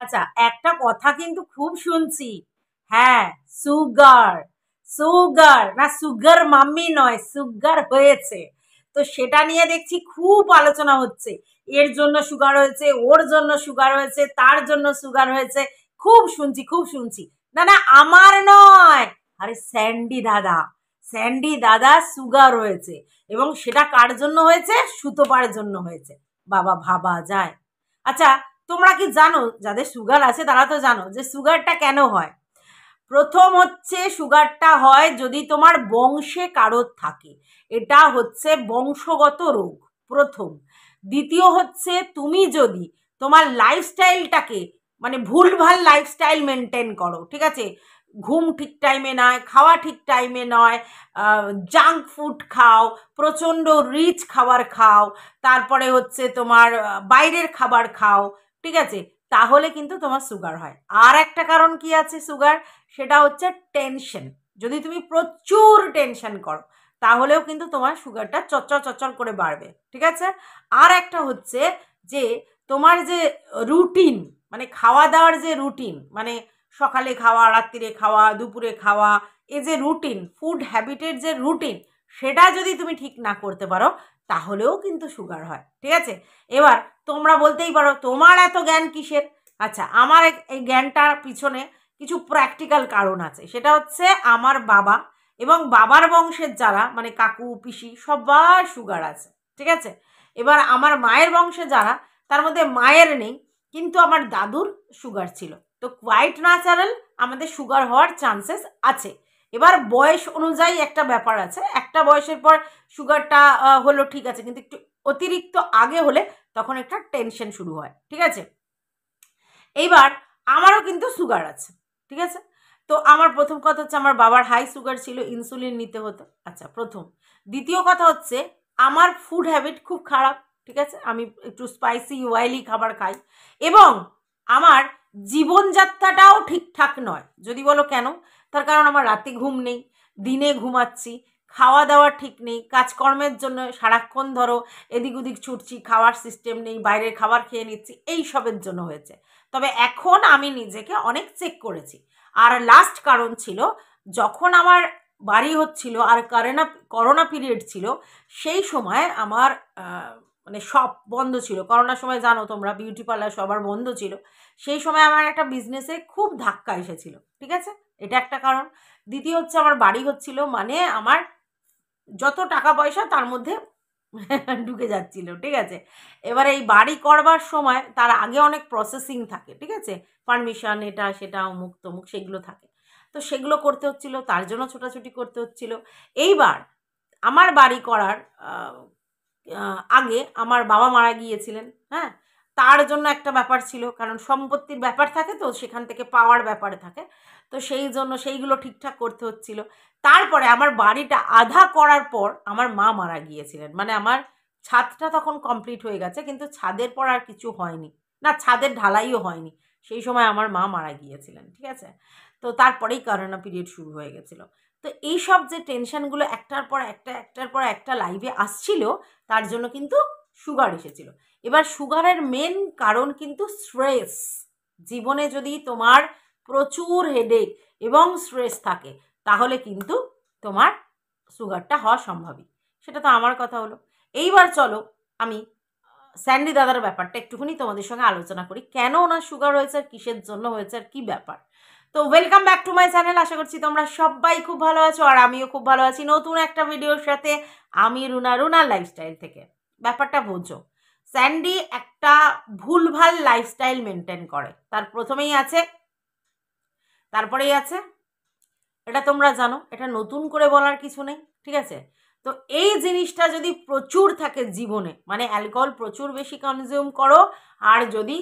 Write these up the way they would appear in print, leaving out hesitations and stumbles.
আচ্ছা, একটা কথা কিন্তু খুব শুনছি। হ্যাঁ, সুগার। সুগার না, সুগার মাম্মি নয়, সুগার হয়েছে। তো সেটা নিয়ে দেখছি খুব আলোচনা হচ্ছে। এর জন্য সুগার হয়েছে, ওর জন্য সুগার হয়েছে, তার জন্য সুগার হয়েছে। খুব শুনছি, খুব শুনছি। না না, আমার নয়। আরে স্যান্ডি দাদা, স্যান্ডি দাদা সুগার হয়েছে। এবং সেটা কার জন্য হয়েছে? সুতোপার জন্য হয়েছে। বাবা, ভাবা যায়? আচ্ছা, তোমরা কি জানো, যাদের সুগার আছে তারা তো জানো যে সুগারটা কেন হয়। প্রথম হচ্ছে, সুগারটা হয় যদি তোমার বংশে কারোর থাকে। এটা হচ্ছে বংশগত রোগ, প্রথম। দ্বিতীয় হচ্ছে, তুমি যদি তোমার লাইফস্টাইলটাকে মানে ভুলভাল লাইফস্টাইল মেনটেন করো, ঠিক আছে, ঘুম ঠিক টাইমে নয়, খাওয়া ঠিক টাইমে নয়, জাঙ্ক ফুড খাও, প্রচণ্ড রিচ খাবার খাও, তারপরে হচ্ছে তোমার বাইরের খাবার খাও, ঠিক আছে, তাহলে কিন্তু তোমার সুগার হয়। আর একটা কারণ কি আছে সুগার, সেটা হচ্ছে টেনশন। যদি তুমি প্রচুর টেনশন করো তাহলেও কিন্তু তোমার সুগারটা চচ্চর চচ্চর করে বাড়বে, ঠিক আছে। আর একটা হচ্ছে যে তোমার যে রুটিন, মানে খাওয়া দাওয়ার যে রুটিন, মানে সকালে খাওয়া, রাত্রিরে খাওয়া, দুপুরে খাওয়া, এই যে রুটিন, ফুড হ্যাবিটের যে রুটিন, সেটা যদি তুমি ঠিক না করতে পারো তাহলেও কিন্তু সুগার হয়, ঠিক আছে। এবার তোমরা বলতেই পারো তোমার এত জ্ঞান কিসের। আচ্ছা, আমার এই জ্ঞানটার পিছনে কিছু প্র্যাকটিক্যাল কারণ আছে। সেটা হচ্ছে আমার বাবা এবং বাবার বংশের যারা মানে কাকু পিসি সবার সুগার আছে, ঠিক আছে। এবার আমার মায়ের বংশে যারা, তার মধ্যে মায়ের নেই, কিন্তু আমার দাদুর সুগার ছিল। তো কোয়াইট ন্যাচারাল আমাদের সুগার হওয়ার চান্সেস আছে। এবার বয়স অনুযায়ী একটা ব্যাপার আছে, একটা বয়সের পর সুগারটা হলো ঠিক আছে, কিন্তু একটু অতিরিক্ত আগে হলে তখন একটা টেনশন শুরু হয়, ঠিক আছে। এইবার আমারও কিন্তু সুগার আছে, ঠিক আছে। তো আমার প্রথম কথা হচ্ছে, আমার বাবার হাই সুগার ছিল, ইনসুলিন নিতে হতো। আচ্ছা, প্রথম। দ্বিতীয় কথা হচ্ছে, আমার ফুড হ্যাবিট খুব খারাপ, ঠিক আছে, আমি একটু স্পাইসি অয়েলি খাবার খাই। এবং আমার জীবনযাত্রাটাও ঠিকঠাক নয়। যদি বলো কেন, তার কারণ আমার রাতে ঘুম নেই, দিনে ঘুমাচ্ছি, খাওয়া দাওয়া ঠিক নেই, কাজকর্মের জন্য সারাক্ষণ ধরো এদিক ওদিক ছুটছি, খাওয়ার সিস্টেম নেই, বাইরের খাবার খেয়ে নিচ্ছি, এই সবের জন্য হয়েছে। তবে এখন আমি নিজেকে অনেক চেক করেছি। আর লাস্ট কারণ ছিল, যখন আমার বাড়ি হচ্ছিল আর করোনা পিরিয়ড ছিল, সেই সময় আমার মানে সব বন্ধ ছিল। করোনার সময় জানো তোমরা, বিউটি পার্লার সবার বন্ধ ছিল। সেই সময় আমার একটা বিজনেসে খুব ধাক্কা এসেছিল, ঠিক আছে, এটা একটা কারণ। দ্বিতীয় হচ্ছে, আমার বাড়ি হচ্ছিল, মানে আমার যত টাকা পয়সা তার মধ্যে ঢুকে যাচ্ছিল, ঠিক আছে। এবার এই বাড়ি করবার সময় তার আগে অনেক প্রসেসিং থাকে, ঠিক আছে, পারমিশন, এটা সেটা, অমুক তমুক, সেগুলো থাকে। তো সেগুলো করতে হচ্ছিল, তার জন্য ছোটাছুটি করতে হচ্ছিল। এইবার আমার বাড়ি করার আগে আমার বাবা মারা গিয়েছিলেন, হ্যাঁ। তার জন্য একটা ব্যাপার ছিল, কারণ সম্পত্তির ব্যাপার থাকে, তো সেখান থেকে পাওয়ার ব্যাপারে থাকে। তো সেই জন্য সেইগুলো ঠিকঠাক করতে হচ্ছিল। তারপরে আমার বাড়িটা আধা করার পর আমার মা মারা গিয়েছিলেন। মানে আমার ছাদটা তখন কমপ্লিট হয়ে গেছে, কিন্তু ছাদের পর আর কিছু হয়নি, না ছাদের ঢালাইও হয়নি। সেই সময় আমার মা মারা গিয়েছিলেন, ঠিক আছে। তো তারপরেই করোনা পিরিয়ড শুরু হয়ে গেছিলো। তো এইসব যে টেনশনগুলো একটার পর একটা, একটার পর একটা লাইফে আসছিল, তার জন্য কিন্তু সুগার এসেছিল। এবার সুগারের মেন কারণ কিন্তু স্ট্রেস। জীবনে যদি তোমার প্রচুর হেডেক এবং স্ট্রেস থাকে, তাহলে কিন্তু তোমার সুগারটা হওয়া সম্ভবই। সেটা তো আমার কথা হলো। এইবার চলো আমি স্যান্ডি দাদার ব্যাপারটা একটুখানি তোমাদের সঙ্গে আলোচনা করি, কেন ওনার সুগার হয়েছে, আর কিসের জন্য হয়েছে, আর কী ব্যাপার। তো welcome back to my channel. আশা করছি তোমরা সবাই খুব ভালো আছো, আর আমিও খুব ভালো আছি নতুন একটা ভিডিওর সাথে। আমি রুনার লাইফস্টাইল থেকে। ব্যাপারটা বোঝো, স্যান্ডি একটা ভুলভাল লাইফস্টাইল মেনটেন করে। তার প্রথমেই আছে, তারপরেই আছে, এটা তোমরা জানো, এটা নতুন করে বলার কিছু নেই, ঠিক আছে। তো এই জিনিসটা যদি প্রচুর থাকে জীবনে, মানে অ্যালকোহল প্রচুর বেশি কনজিউম করো, আর যদি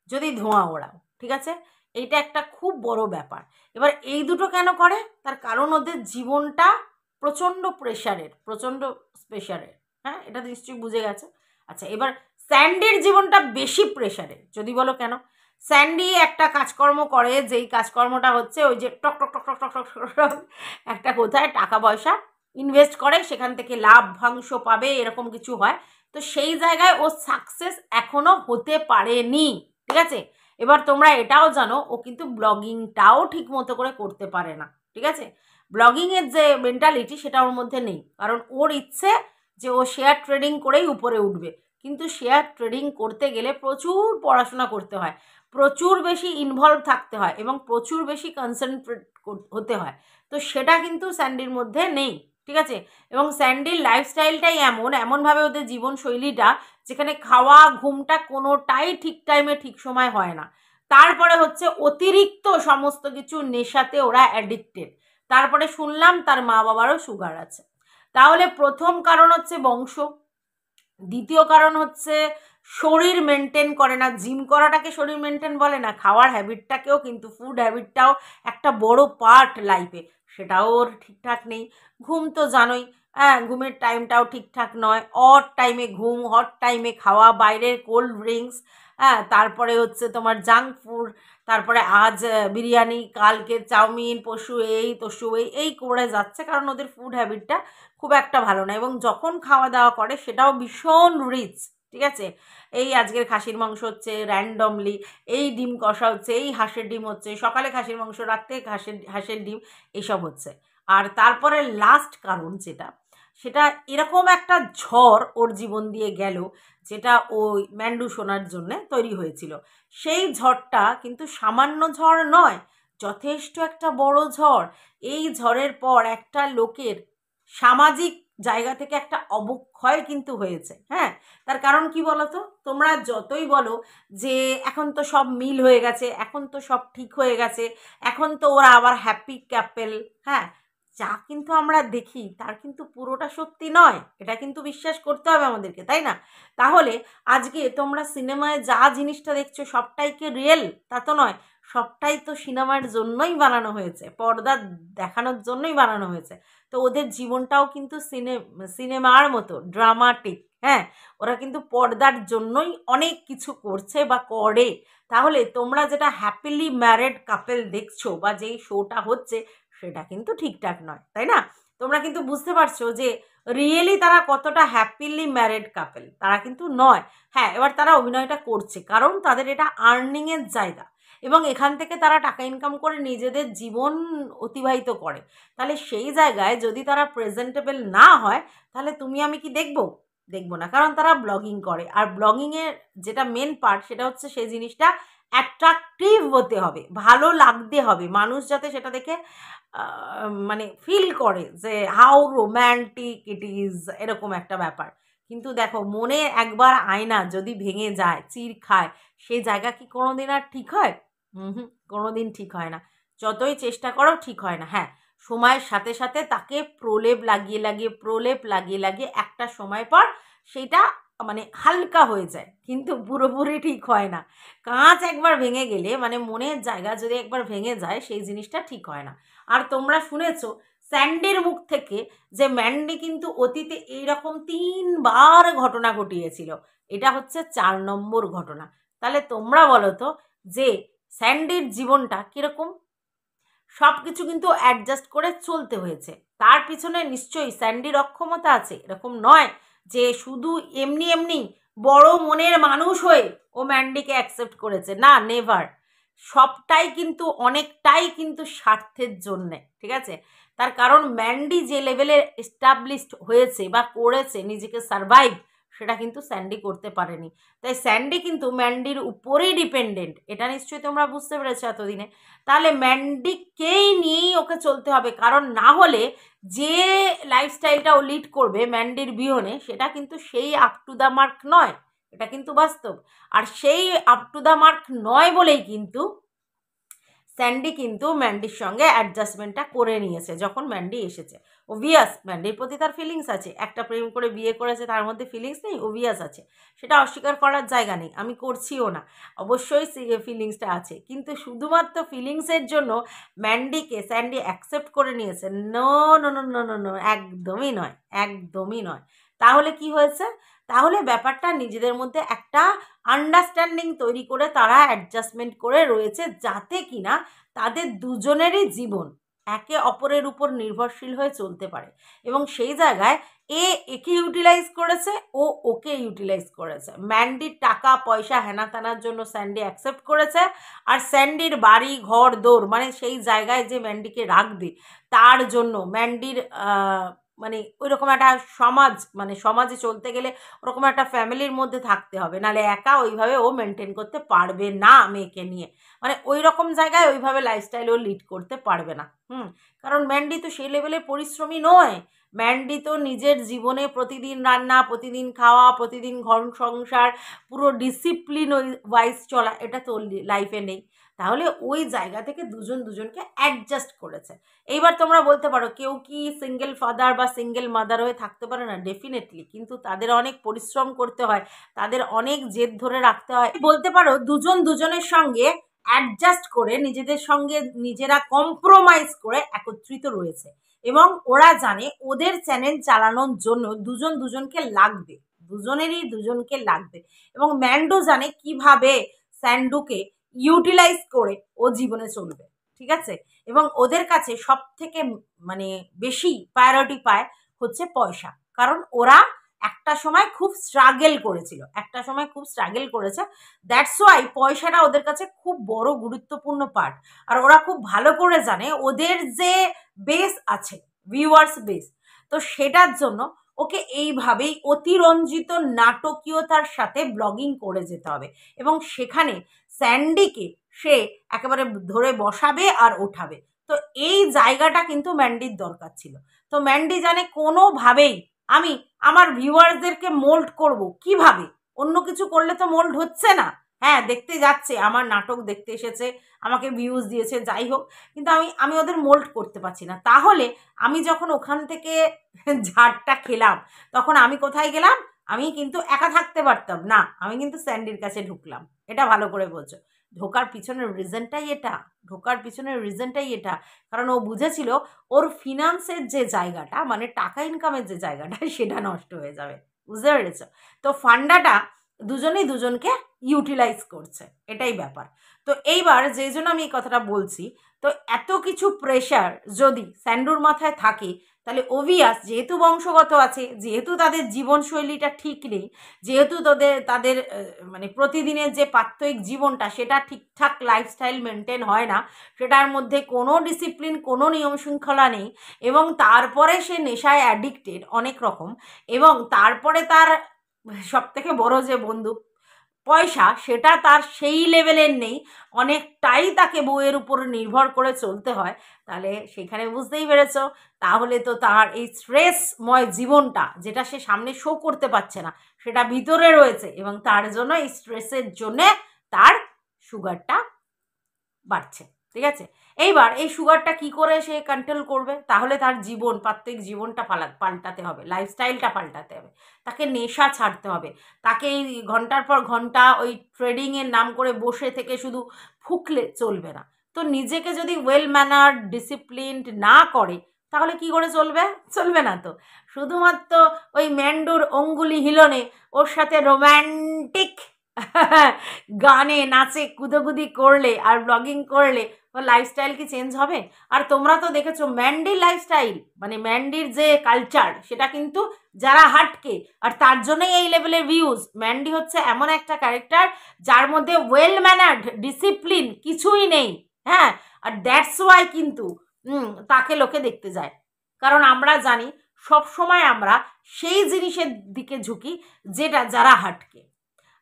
যদি ধোঁয়া ওড়াও, ঠিক আছে, এইটা একটা খুব বড় ব্যাপার। এবার এই দুটো কেন করে, তার কারণ ওদের জীবনটা প্রচণ্ড প্রেশারের, প্রচণ্ড প্রেশারের। হ্যাঁ, এটা নিশ্চয়ই বুঝে গেছে। আচ্ছা, এবার স্যান্ডির জীবনটা বেশি প্রেশারের। যদি বলো কেন, স্যান্ডি একটা কাজকর্ম করে, যেই কাজকর্মটা হচ্ছে ওই যে টক টক টক টক টক টক টক একটা কোথায় টাকা পয়সা ইনভেস্ট করে, সেখান থেকে লাভ্যাংশ পাবে, এরকম কিছু হয়। তো সেই জায়গায় ও সাকসেস এখনো হতে পারেনি, ঠিক আছে। এবার তোমরা এটাও জানো ও কিন্তু ব্লগিংটাও ঠিক মতো করে করতে পারে না, ঠিক আছে? ব্লগিংয়ের যে মেন্টালিটি সেটা ওর মধ্যে নেই, কারণ ওর ইচ্ছে যে ও শেয়ার ট্রেডিং করেই উপরে উঠবে। কিন্তু শেয়ার ট্রেডিং করতে গেলে প্রচুর পড়াশোনা করতে হয়, প্রচুর বেশি ইনভলভ থাকতে হয় এবং প্রচুর বেশি কনসেন্ট্রেট হতে হয়। তো সেটা কিন্তু স্যান্ডির মধ্যে নেই, ঠিক আছে? এবং স্যান্ডির লাইফস্টাইলটাই এমনভাবে ওদের জীবনশৈলীটা, যেখানে খাওয়া ঘুমটা কোনোটাই ঠিক টাইমে ঠিক সময় হয় না। তারপরে হচ্ছে অতিরিক্ত সমস্ত কিছু নেশাতে ওরা অ্যাডিক্টেড। তারপরে শুনলাম তার মা বাবারও সুগার আছে। তাহলে প্রথম কারণ হচ্ছে বংশ, দ্বিতীয় কারণ হচ্ছে শরীর মেনটেন করে না। জিম করাটাকে শরীর মেনটেন বলে না, খাওয়ার হ্যাবিটটাকেও কিন্তু, ফুড হ্যাবিটটাও একটা বড় পার্ট লাইফে, সেটাও ওর ঠিকঠাক নেই। ঘুম তো জানোই, হ্যাঁ, ঘুমের টাইমটাও ঠিকঠাক নয়, অড টাইমে ঘুম, হট টাইমে খাওয়া, বাইরের কোল্ড ড্রিঙ্কস, হ্যাঁ, তারপরে হচ্ছে তোমার জাঙ্ক ফুড, তারপরে আজ বিরিয়ানি, কালকে চাউমিন, পরশু এই তরশু এই করে যাচ্ছে, কারণ ওদের ফুড হ্যাবিটটা খুব একটা ভালো না। এবং যখন খাওয়া দাওয়া করে সেটাও ভীষণ রিচ, ঠিক আছে? এই আজকের খাসির মাংস হচ্ছে র্যান্ডমলি, এই ডিম কষা হচ্ছে, এই হাঁসের ডিম হচ্ছে, সকালে খাসির মাংস, রাত্রে হাঁসের ডিম, এইসব হচ্ছে। আর তারপরে লাস্ট কারণ যেটা, সেটা এরকম একটা ঝড় ওর জীবন দিয়ে গেল, যেটা ওই ম্যান্ডু সোনার জন্যে তৈরি হয়েছিল। সেই ঝড়টা কিন্তু সামান্য ঝড় নয়, যথেষ্ট একটা বড় ঝড়। এই ঝড়ের পর একটা লোকের সামাজিক জায়গা থেকে একটা অবক্ষয় কিন্তু হয়েছে, হ্যাঁ। তার কারণ কি বলো তো? তোমরা যতই বলো যে এখন তো সব মিল হয়ে গেছে, এখন তো সব ঠিক হয়ে গেছে, এখন তো ওরা আবার হ্যাপি ক্যাপেল, হ্যাঁ, যা কিন্তু আমরা দেখি তার কিন্তু পুরোটা সত্যি নয়, এটা কিন্তু বিশ্বাস করতে হবে আমাদেরকে, তাই না? তাহলে আজকে তোমরা সিনেমায় যা জিনিসটা দেখছো সবটাই কি রিয়েল? তা তো নয়, সবটাই তো সিনেমার জন্যই বানানো হয়েছে, পর্দা দেখানোর জন্যই বানানো হয়েছে। তো ওদের জীবনটাও কিন্তু সিনেমার মতো ড্রামাটিক, হ্যাঁ। ওরা কিন্তু পর্দার জন্যই অনেক কিছু করছে বা করে। তাহলে তোমরা যেটা হ্যাপিলি ম্যারেড কাপেল দেখছো বা যেই শোটা হচ্ছে, সেটা কিন্তু ঠিকঠাক নয়, তাই না? তোমরা কিন্তু বুঝতে পারছো যে রিয়েলি তারা কতটা হ্যাপিলি ম্যারেড কাপেল, তারা কিন্তু নয়। হ্যাঁ, এবার তারা অভিনয়টা করছে কারণ তাদের এটা আর্নিংয়ের জায়গা, এবং এখান থেকে তারা টাকা ইনকাম করে নিজেদের জীবন অতিবাহিত করে। তাহলে সেই জায়গায় যদি তারা প্রেজেন্টেবল না হয়, তাহলে তুমি আমি কি দেখবো? দেখবো না, কারণ তারা ব্লগিং করে। আর ব্লগিংয়ের যেটা মেন পার্ট, সেটা হচ্ছে সেই জিনিসটা অ্যাট্রাকটিভ হতে হবে, ভালো লাগতে হবে, মানুষ যাতে সেটা দেখে মানে ফিল করে যে হাউ রোম্যান্টিক ইট ইজ, এরকম একটা ব্যাপার। কিন্তু দেখো, মনে একবার আয়না যদি ভেঙে যায়, চির খায়, সেই জায়গা কি কোনো দিন আর ঠিক হয়? হুম, কোনো দিন ঠিক হয় না। যতই চেষ্টা করো ঠিক হয় না। হ্যাঁ, সময়ের সাথে সাথে তাকে প্রলেপ লাগিয়ে লাগিয়ে একটা সময় পর সেইটা মানে হালকা হয়ে যায়, কিন্তু পুরোপুরি ঠিক হয় না। কাঁচ একবার ভেঙে গেলে, মানে মনের জায়গা যদি একবার ভেঙে যায়, সেই জিনিসটা ঠিক হয় না। আর তোমরা শুনেছো স্যান্ডির মুখ থেকে যে ম্যান্ডি কিন্তু অতীতে এইরকম 3বার ঘটনা ঘটিয়েছিল, এটা হচ্ছে 4 নম্বর ঘটনা। তাহলে তোমরা বলো তো যে স্যান্ডির জীবনটা কীরকম? সব কিছু কিন্তু অ্যাডজাস্ট করে চলতে হয়েছে। তার পিছনে নিশ্চয়ই স্যান্ডির অক্ষমতা আছে, এরকম নয় যে শুধু এমনি এমনি বড় মনের মানুষ হয়ে ও ম্যান্ডিকে অ্যাকসেপ্ট করেছে, না, নেভার। সবটাই কিন্তু অনেকটাই কিন্তু স্বার্থের জন্যে, ঠিক আছে? তার কারণ ম্যান্ডি যে লেভেলে এস্টাবলিশড হয়েছে বা করেছে নিজেকে সারভাইভ, সেটা কিন্তু স্যান্ডি করতে পারেনি। তাই স্যান্ডি কিন্তু ম্যান্ডির উপরেই ডিপেন্ডেন্ট, এটা নিশ্চয়ই তোমরা বুঝতে পেরেছো এতদিনে। তাহলে ম্যান্ডিকেই নিয়েই ওকে চলতে হবে, কারণ না হলে যে লাইফস্টাইলটা ও লিড করবে ম্যান্ডির বিহনে, সেটা কিন্তু সেই আপ টু দ্য মার্ক নয়, এটা কিন্তু বাস্তব। আর সেই আপ টু দ্য মার্ক নয় বলেই কিন্তু স্যান্ডি কিন্তু ম্যান্ডির সঙ্গে অ্যাডজাস্টমেন্টটা করে নিয়েছে যখন ম্যান্ডি এসেছে। ওভিয়াস ম্যান্ডির প্রতি তার ফিলিংস আছে, একটা প্রেম করে বিয়ে করেছে, তার মধ্যে ফিলিংস নেই? ওভিয়াস আছে, সেটা অস্বীকার করার জায়গা নেই, আমি করছিও না। অবশ্যই ফিলিংসটা আছে, কিন্তু শুধুমাত্র ফিলিংসের জন্য ম্যান্ডিকে স্যান্ডি অ্যাকসেপ্ট করে নিয়েছে? No no no no no no, একদমই নয়, একদমই নয়। তাহলে কি হয়েছে? তাহলে ব্যাপারটা নিজেদের মধ্যে একটা আন্ডারস্ট্যান্ডিং তৈরি করে তারা অ্যাডজাস্টমেন্ট করে রয়েছে, যাতে কিনা তাদের দুজনেরই জীবন একে অপরের উপর নির্ভরশীল হয়ে চলতে পারে। এবং সেই জায়গায় এ একে ইউটিলাইজ করেছে, ও ওকে ইউটিলাইজ করেছে। ম্যান্ডির টাকা পয়সা হেনা তেনার জন্য স্যান্ডি অ্যাকসেপ্ট করেছে, আর স্যান্ডির বাড়ি ঘর দৌড় মানে সেই জায়গায় যে ম্যান্ডিকে রাখবে তার জন্য ম্যান্ডির মানে ওই রকম একটা সমাজ, মানে সমাজে চলতে গেলে ওরকম একটা ফ্যামিলির মধ্যে থাকতে হবে, নাহলে একা ওইভাবে ও মেনটেন করতে পারবে না মেয়েকে নিয়ে, মানে ওই রকম জায়গায় ওইভাবে লাইফস্টাইল ও লিড করতে পারবে না। কারণ ম্যান্ডি তো সেই লেভেলের পরিশ্রমী নয়। ম্যান্ডি তো নিজের জীবনে প্রতিদিন রান্না, প্রতিদিন খাওয়া, প্রতিদিন ঘর সংসার, পুরো ডিসিপ্লিন ওয়াইজ চলা, এটা তো লাইফে নেই। তাহলে ওই জায়গা থেকে দুজন দুজনকে অ্যাডজাস্ট করেছে। এইবার তোমরা বলতে পারো কেউ কি সিঙ্গেল ফাদার বা সিঙ্গেল মাদার হয়ে থাকতে পারে না? ডেফিনেটলি, কিন্তু তাদের অনেক পরিশ্রম করতে হয়, তাদের অনেক জেদ ধরে রাখতে হয়। বলতে পারো দুজন দুজনের সঙ্গে অ্যাডজাস্ট করে, নিজেদের সঙ্গে নিজেরা কম্প্রোমাইজ করে একত্রিত রয়েছে, এবং ওরা জানে ওদের চ্যানেল চালানোর জন্য দুজন দুজনকে লাগবে, দুজনেরই দুজনকে লাগবে, এবং ম্যান্ডো জানে কিভাবে স্যান্ডুকে ইউটিলাইজ করে ও জীবনে চলবে, ঠিক আছে? এবং ওদের কাছে সব থেকে মানে বেশি প্রায়োরিটি পায় হচ্ছে পয়সা, কারণ ওরা একটা সময় খুব স্ট্রাগল করেছিল, একটা সময় খুব স্ট্রাগল করেছে, দ্যাটস ওয়াই পয়সাটা ওদের কাছে খুব বড় গুরুত্বপূর্ণ পার্ট। আর ওরা খুব ভালো করে জানে ওদের যে বেস আছে, ভিউয়ার্স বেস, তো সেটার জন্য ওকে এইভাবেই অতিরঞ্জিত নাটকীয়তার সাথে ব্লগিং করে যেতে হবে, এবং সেখানে স্যান্ডিকে সে একেবারে ধরে বসাবে আর ওঠাবে। তো এই জায়গাটা কিন্তু ম্যান্ডির দরকার ছিল। তো ম্যান্ডি জানে কোনোভাবেই আমি আমার ভিউয়ার্সদেরকে মোল্ড করব, কিভাবে? অন্য কিছু করলে তো মোল্ড হচ্ছে না। হ্যাঁ, দেখতে যাচ্ছে, আমার নাটক দেখতে এসেছে, আমাকে ভিউজ দিয়েছে, যাই হোক, কিন্তু আমি আমি ওদের মোল্ড করতে পারছি না। তাহলে আমি যখন ওখান থেকে ঝাড়টা খেলাম, তখন আমি কোথায় গেলাম? আমি কিন্তু একা থাকতে পারতাম না, আমি কিন্তু স্যান্ডির কাছে ঢুকলাম। এটা ভালো করে বলছো। ঢোকার পিছনের রিজনটাই এটা, ঢোকার পিছনের রিজনটাই এটা, কারণ ও বুঝেছিল ওর ফিনান্সের যে জায়গাটা, মানে টাকা ইনকামের যে জায়গাটা, সেটা নষ্ট হয়ে যাবে। বুঝতে পেরেছ? তো ফান্ডাটা দুজনেই দুজনকে ইউটিলাইজ করছে, এটাই ব্যাপার। তো এইবার যেই জন্য আমি এই কথাটা বলছি, তো এত কিছু প্রেশার যদি স্যান্ডুর মাথায় থাকে, তাহলে ওভিয়াস, যেহেতু বংশগত আছে, যেহেতু তাদের জীবনশৈলীটা ঠিক নেই, যেহেতু তাদের মানে প্রতিদিনের যে প্রাত্যহিক জীবনটা সেটা ঠিকঠাক লাইফস্টাইল মেনটেন হয় না, সেটার মধ্যে কোনো ডিসিপ্লিন, কোনো নিয়ম শৃঙ্খলা নেই, এবং তারপরে সে নেশায় অ্যাডিক্টেড অনেক রকম, এবং তারপরে তার সবথেকে বড় যে বন্ধু পয়সা, সেটা তার সেই লেভেলের নেই, অনেকটাই তাকে বউয়ের উপর নির্ভর করে চলতে হয়। তাহলে সেখানে বুঝতেই পেরেছ, তাহলে তো তার এই স্ট্রেসময় জীবনটা, যেটা সে সামনে শো করতে পারছে না, সেটা ভিতরে রয়েছে, এবং তার জন্য এই স্ট্রেসের জন্যে তার সুগারটা বাড়ছে, ঠিক আছে? এইবার এই সুগারটা কি করে সে কন্ট্রোল করবে? তাহলে তার জীবন, প্রাত্যহিক জীবনটা পাল্টাতে হবে, লাইফস্টাইলটা পাল্টাতে হবে, তাকে নেশা ছাড়তে হবে, তাকে এই ঘন্টার পর ঘন্টা ওই ট্রেডিংয়ের নাম করে বসে থেকে শুধু ফুকলে চলবে না। তো নিজেকে যদি ওয়েল ম্যানার্ড, ডিসিপ্লিনড না করে, তাহলে কি করে চলবে? চলবে না তো। শুধুমাত্র ওই ম্যান্ডুর অঙ্গুলি হিলনে, ওর সাথে রোম্যান্টিক গানে নাচে কুদোকুদি করলে আর ব্লগিং করলে ওর লাইফস্টাইল কি চেঞ্জ হবে? আর তোমরা তো দেখেছো ম্যান্ডির লাইফস্টাইল, মানে ম্যান্ডির যে কালচার, সেটা কিন্তু যারা হাটকে, আর তার জন্যই এই লেভেলের ভিউজ। ম্যান্ডি হচ্ছে এমন একটা ক্যারেক্টার যার মধ্যে ওয়েল ম্যানার্ড, ডিসিপ্লিন কিছুই নেই। হ্যাঁ, আর দ্যাটস ওয়াই কিন্তু তাকে লোকে দেখতে যায়, কারণ আমরা জানি সব সময় আমরা সেই জিনিসের দিকে ঝুঁকি যেটা যারা হাটকে।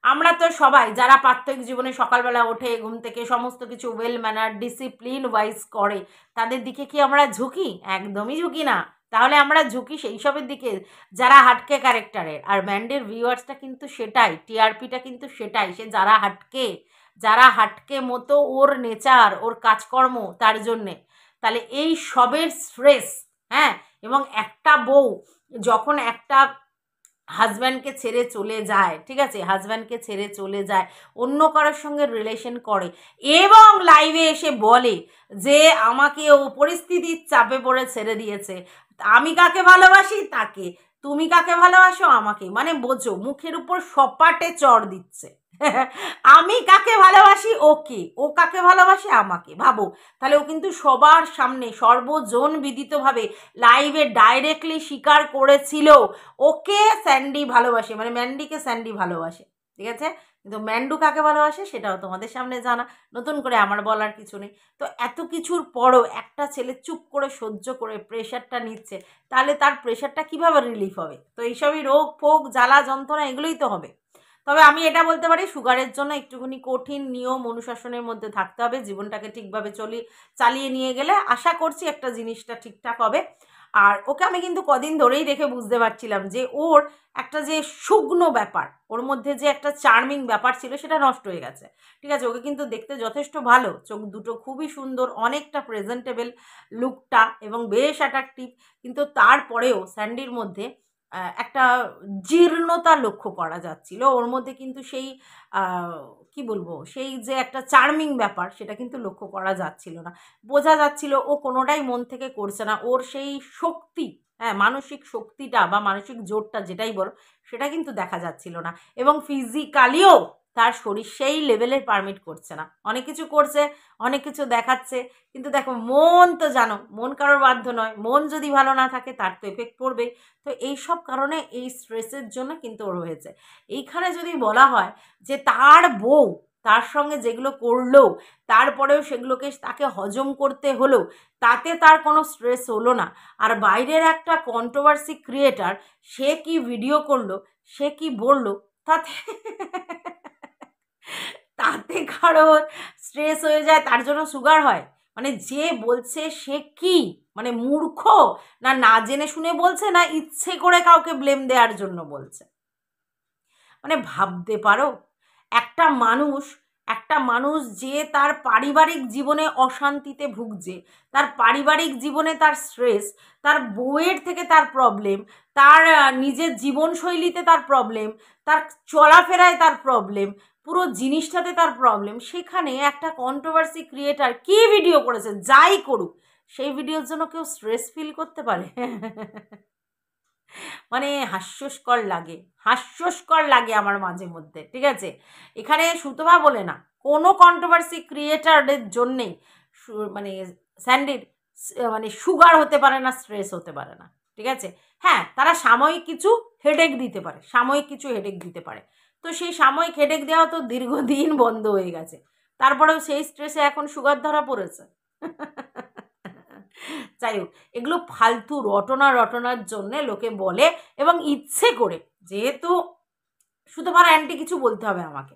আমরা তো সবাই যারা প্রাত্যহিক জীবনে সকালবেলা ওঠে, ঘুম থেকে সমস্ত কিছু ওয়েল ম্যানার, ডিসিপ্লিন ওয়াইজ করে, তাদের দিকে কি আমরা ঝুঁকি? একদমই ঝুঁকি না। তাহলে আমরা ঝুঁকি সেই সবের দিকে যারা হাটকে ক্যারেক্টারের। আর ম্যান্ডির ভিউয়ার্সটা কিন্তু সেটাই, টিআরপিটা কিন্তু সেটাই, সে যারা হাটকে, যারা হাটকে মতো ওর নেচার, ওর কাজকর্ম, তার জন্যে। তাহলে এই সবের স্ট্রেস, হ্যাঁ, এবং একটা বউ যখন একটা হাজব্যান্ডকে ছেড়ে চলে যায়, ঠিক আছে, হাজব্যান্ডকে ছেড়ে চলে যায়, অন্য কারোর সঙ্গে রিলেশন করে, এবং লাইভে এসে বলে যে আমাকে ও পরিস্থিতির চাপে পড়ে ছেড়ে দিয়েছে, আমি কাকে ভালোবাসি তাকে, তুমি কাকে ভালোবাসো আমাকে, মানে বোঝো, মুখের উপর সপাটে চড় দিচ্ছে। আমি কাকে ভালোবাসি ওকে, ও কাকে ভালোবাসে আমাকে, ভাবো। তাহলে ও কিন্তু সবার সামনে সর্বজন বিদিতভাবে লাইভে ডাইরেক্টলি স্বীকার করেছিল ওকে স্যান্ডি ভালোবাসে, মানে ম্যান্ডিকে স্যান্ডি ভালোবাসে, ঠিক আছে। কিন্তু ম্যান্ডু কাকে ভালোবাসে সেটাও তোমাদের সামনে জানা, নতুন করে আমার বলার কিছু নেই। তো এত কিছুর পরও একটা ছেলে চুপ করে সহ্য করে প্রেশারটা নিচ্ছে, তাহলে তার প্রেশারটা কিভাবে রিলিফ হবে? তো এইসবই রোগ ফোগ জ্বালা যন্ত্রণা এগুলোই তো হবে। তবে আমি এটা বলতে পারি, সুগারের জন্য একটুখানি কঠিন নিয়ম অনুশাসনের মধ্যে থাকতে হবে, জীবনটাকে ঠিকভাবে চালিয়ে নিয়ে গেলে আশা করছি একটা জিনিসটা ঠিকঠাক হবে। আর ওকে আমি কিন্তু কদিন ধরেই দেখে বুঝতে পারছিলাম যে ওর একটা যে শুকনো ব্যাপার, ওর মধ্যে যে একটা চার্মিং ব্যাপার ছিল সেটা নষ্ট হয়ে গেছে, ঠিক আছে। ওকে কিন্তু দেখতে যথেষ্ট ভালো, চোখ দুটো খুবই সুন্দর, অনেকটা প্রেজেন্টেবল লুকটা এবং বেশ অ্যাট্রাকটিভ, কিন্তু তারপরেও স্যান্ডির মধ্যে একটা জীর্ণতা লক্ষ্য করা যাচ্ছিল ওর মধ্যে, কিন্তু সেই কি বলবো, সেই যে একটা চার্মিং ব্যাপার সেটা কিন্তু লক্ষ্য করা যাচ্ছিল না, বোঝা যাচ্ছিল ও কোনোটাই মন থেকে করছে না, ওর সেই শক্তি, হ্যাঁ মানসিক শক্তিটা বা মানসিক জোরটা যেটাই বলো সেটা কিন্তু দেখা যাচ্ছিল না, এবং ফিজিক্যালিও তার শরীর সেই লেভেলের পারমিট করছে না। অনেক কিছু করছে, অনেক কিছু দেখাচ্ছে, কিন্তু দেখো মন তো জানো, মন কারোর বাধ্য নয়, মন যদি ভালো না থাকে তার তো এফেক্ট পড়বেই। তো এই সব কারণে এই স্ট্রেসের জন্য কিন্তু ওর হয়েছে। এইখানে যদি বলা হয় যে তার বউ তার সঙ্গে যেগুলো করলো তারপরেও সেগুলোকে তাকে হজম করতে হলো, তাতে তার কোনো স্ট্রেস হলো না, আর বাইরের একটা কন্ট্রোভার্সি ক্রিয়েটার সে কি ভিডিও করলো, সে কি বললো, তাতে তাতে কারোর স্ট্রেস হয়ে যায়, তার জন্য সুগার হয়? মানে যে বলছে সে কি, মানে মূর্খ, না না জেনে শুনে বলছে, না ইচ্ছে করে কাউকে ব্লেম দেওয়ার জন্য বলছে? মানে ভাবতে পারো, একটা মানুষ একটা মানুষ যে তার পারিবারিক জীবনে অশান্তিতে ভুগছে, তার পারিবারিক জীবনে তার স্ট্রেস, তার বউয়ের থেকে তার প্রবলেম, তার নিজের জীবনশৈলীতে তার প্রবলেম, তার চলাফেরায় তার প্রবলেম, পুরো জিনিসটাতে তার প্রবলেম, সেখানে একটা কন্ট্রোভার্সি ক্রিয়েটার কী ভিডিও করেছে, যাই করুক, সেই ভিডিওর জন্য কেউ স্ট্রেস ফিল করতে পারে? মানে হাস্যস্কর লাগে, হাস্যস্কর লাগে আমার মাঝে মধ্যে, ঠিক আছে। এখানে সুতপা বলে না, কোনো কন্ট্রোভার্সি ক্রিয়েটারের জন্যেই মানে স্যান্ডির মানে সুগার হতে পারে না, স্ট্রেস হতে পারে না, ঠিক আছে। হ্যাঁ, তারা সাময়িক কিছু হেডেক দিতে পারে, সাময়িক কিছু হেডেক দিতে পারে, তো সেই সাময়িক হেডেক দেওয়া তো দীর্ঘদিন বন্ধ হয়ে গেছে, তারপরেও সেই স্ট্রেসে এখন সুগার ধরা পড়েছে। যাই হোক, এগুলো ফালতু রটনার জন্যে লোকে বলে, এবং ইচ্ছে করে, যেহেতু সুতোপার অ্যান্টি কিছু বলতে হবে আমাকে,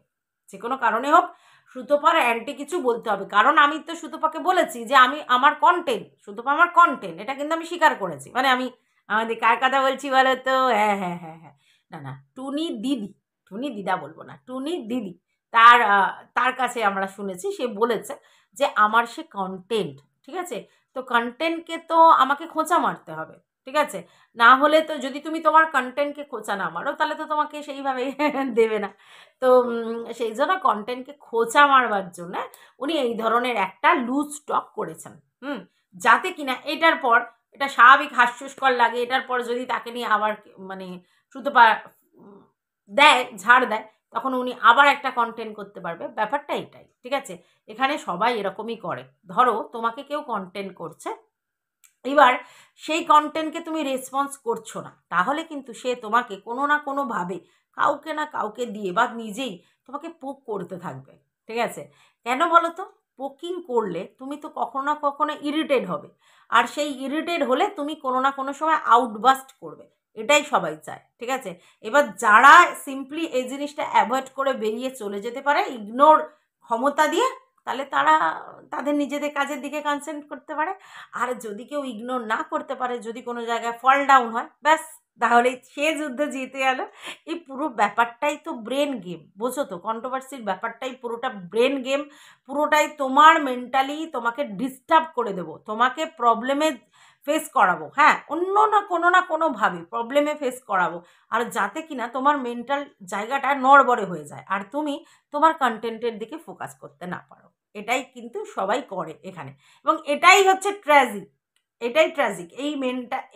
যে কোনো কারণে হোক সুতোপার অ্যান্টি কিছু বলতে হবে, কারণ আমি তো সুতোপাকে বলেছি যে আমি আমার কন্টেন্ট, সুতোপা আমার কন্টেন্ট, এটা কিন্তু আমি স্বীকার করেছি। মানে আমি আমাদের কার কথা বলছি বলো তো? হ্যাঁ হ্যাঁ হ্যাঁ হ্যাঁ, না না, টুনি দিদি, টুনি দিদা বলবো না, টুনি দিদি, তার তার কাছে আমরা শুনেছি, সে বলেছে যে আমার সে কন্টেন্ট, ঠিক আছে। তো কন্টেন্টকে তো আমাকে খোঁচা মারতে হবে, ঠিক আছে। না হলে তো, যদি তুমি তোমার কন্টেন্টকে খোঁচা না মারো তাহলে তো তোমাকে সেইভাবে দেবে না। তো সেই জন্য কন্টেন্টকে খোঁচা মারবার জন্য উনি এই ধরনের একটা লুজ টক করেছেন, যাতে কিনা এটার পর, এটা স্বাভাবিক হাস্যস্কর লাগে, এটার পর যদি তাকে নিয়ে আবার মানে সুতপা দেয়, ঝাড় দেয়, তখন উনি আবার একটা কন্টেন্ট করতে পারবে, ব্যাপারটা এটাই, ঠিক আছে। এখানে সবাই এরকমই করে, ধরো তোমাকে কেউ কন্টেন্ট করছে, এবার সেই কন্টেন্টকে তুমি রেসপন্স করছো না, তাহলে কিন্তু সে তোমাকে কোনো না কোনোভাবে কাউকে না কাউকে দিয়ে বা নিজেই তোমাকে পোক করতে থাকবে, ঠিক আছে। কেন বলো তো? পোকিং করলে তুমি তো কখনো না কখনো ইরিটেট হবে, আর সেই ইরিটেট হলে তুমি কোনো না কোনো সময় আউটবাস্ট করবে, এটাই সবাই চায়, ঠিক আছে। এবার যারা সিম্পলি এই জিনিসটা অ্যাভয়েড করে বেরিয়ে চলে যেতে পারে ইগনোর ক্ষমতা দিয়ে, তাহলে তারা তাদের নিজেদের কাজের দিকে কনসেন্ট্রেট করতে পারে। আর যদি কেউ ইগনোর না করতে পারে, যদি কোনো জায়গায় ফল ডাউন হয়, ব্যাস, তাহলে সে যুদ্ধে জিতে গেল। এই পুরো ব্যাপারটাই তো ব্রেন গেম, বোঝো তো? কন্ট্রোভার্সির ব্যাপারটাই পুরোটা ব্রেন গেম, পুরোটাই তোমার মেন্টালি তোমাকে ডিস্টার্ব করে দেবো, তোমাকে প্রবলেমে ফেস করাবো, হ্যাঁ, অন্য না কোনোভাবে প্রবলেমে ফেস করাবো, আর যাতে কিনা তোমার মেন্টাল জায়গাটা নড়বড়ে হয়ে যায়, আর তুমি তোমার কন্টেন্টের দিকে ফোকাস করতে না পারো। এটাই কিন্তু সবাই করে এখানে, এবং এটাই হচ্ছে ট্র্যাজিক, এটাই ট্র্যাজিক।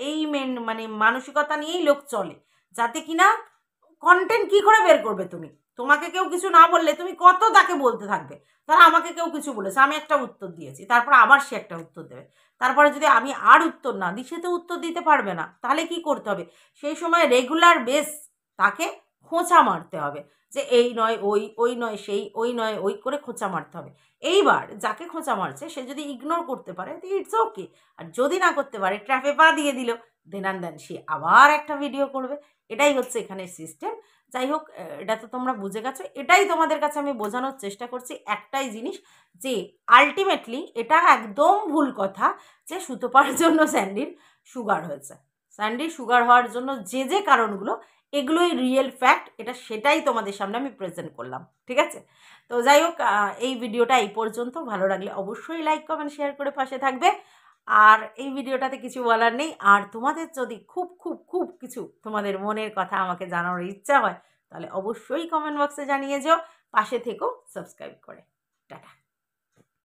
এই মানে মানসিকতা নিয়েই লোক চলে, যাতে কিনা কন্টেন্ট কি করে বের করবে তুমি, তোমাকে কেউ কিছু না বললে তুমি কত তাকে বলতে থাকবে। তারা আমাকে কেউ কিছু বলেছে, আমি একটা উত্তর দিয়েছি, তারপর আবার সে একটা উত্তর দেবে, তারপরে যদি আমি আর উত্তর না দিই সে তো উত্তর দিতে পারবে না। তাহলে কি করতে হবে, সেই সময় রেগুলার বেস তাকে খোঁচা মারতে হবে, যে এই নয় ওই, ওই নয় সেই, ওই নয় ওই করে খোঁচা মারতে হবে। এইবার যাকে খোঁচা মারছে সে যদি ইগনোর করতে পারে তো ইটস ওকে, আর যদি না করতে পারে ট্র্যাপে পা দিয়ে দিল, দেন অ্যান্ড দেন সে আবার একটা ভিডিও করবে। এটাই হচ্ছে এখানে সিস্টেম। যাই হোক, এটা তো তোমরা বুঝে গেছো। এটাই তোমাদের কাছে আমি বোঝানোর চেষ্টা করছি, একটাই জিনিস, যে আলটিমেটলি এটা একদম ভুল কথা যে সুতোপার জন্য স্যান্ডির সুগার হয়েছে। স্যান্ডির সুগার হওয়ার জন্য যে যে কারণগুলো, এগুলোই রিয়েল ফ্যাক্ট, এটা সেটাই তোমাদের সামনে আমি প্রেজেন্ট করলাম, ঠিক আছে? তো যাই হোক, এই ভিডিওটা এই পর্যন্ত। ভালো লাগলে অবশ্যই লাইক কমেন্ট শেয়ার করে পাশে থাকবে। আর এই ভিডিওটাতে কিছু বলার নেই। আর তোমাদের যদি খুব খুব খুব কিছু তোমাদের মনের কথা আমাকে জানানোর ইচ্ছা হয়, তাহলে অবশ্যই কমেন্ট বক্সে জানিয়ে যেও। পাশে থেকো সাবস্ক্রাইব করে। টাটা।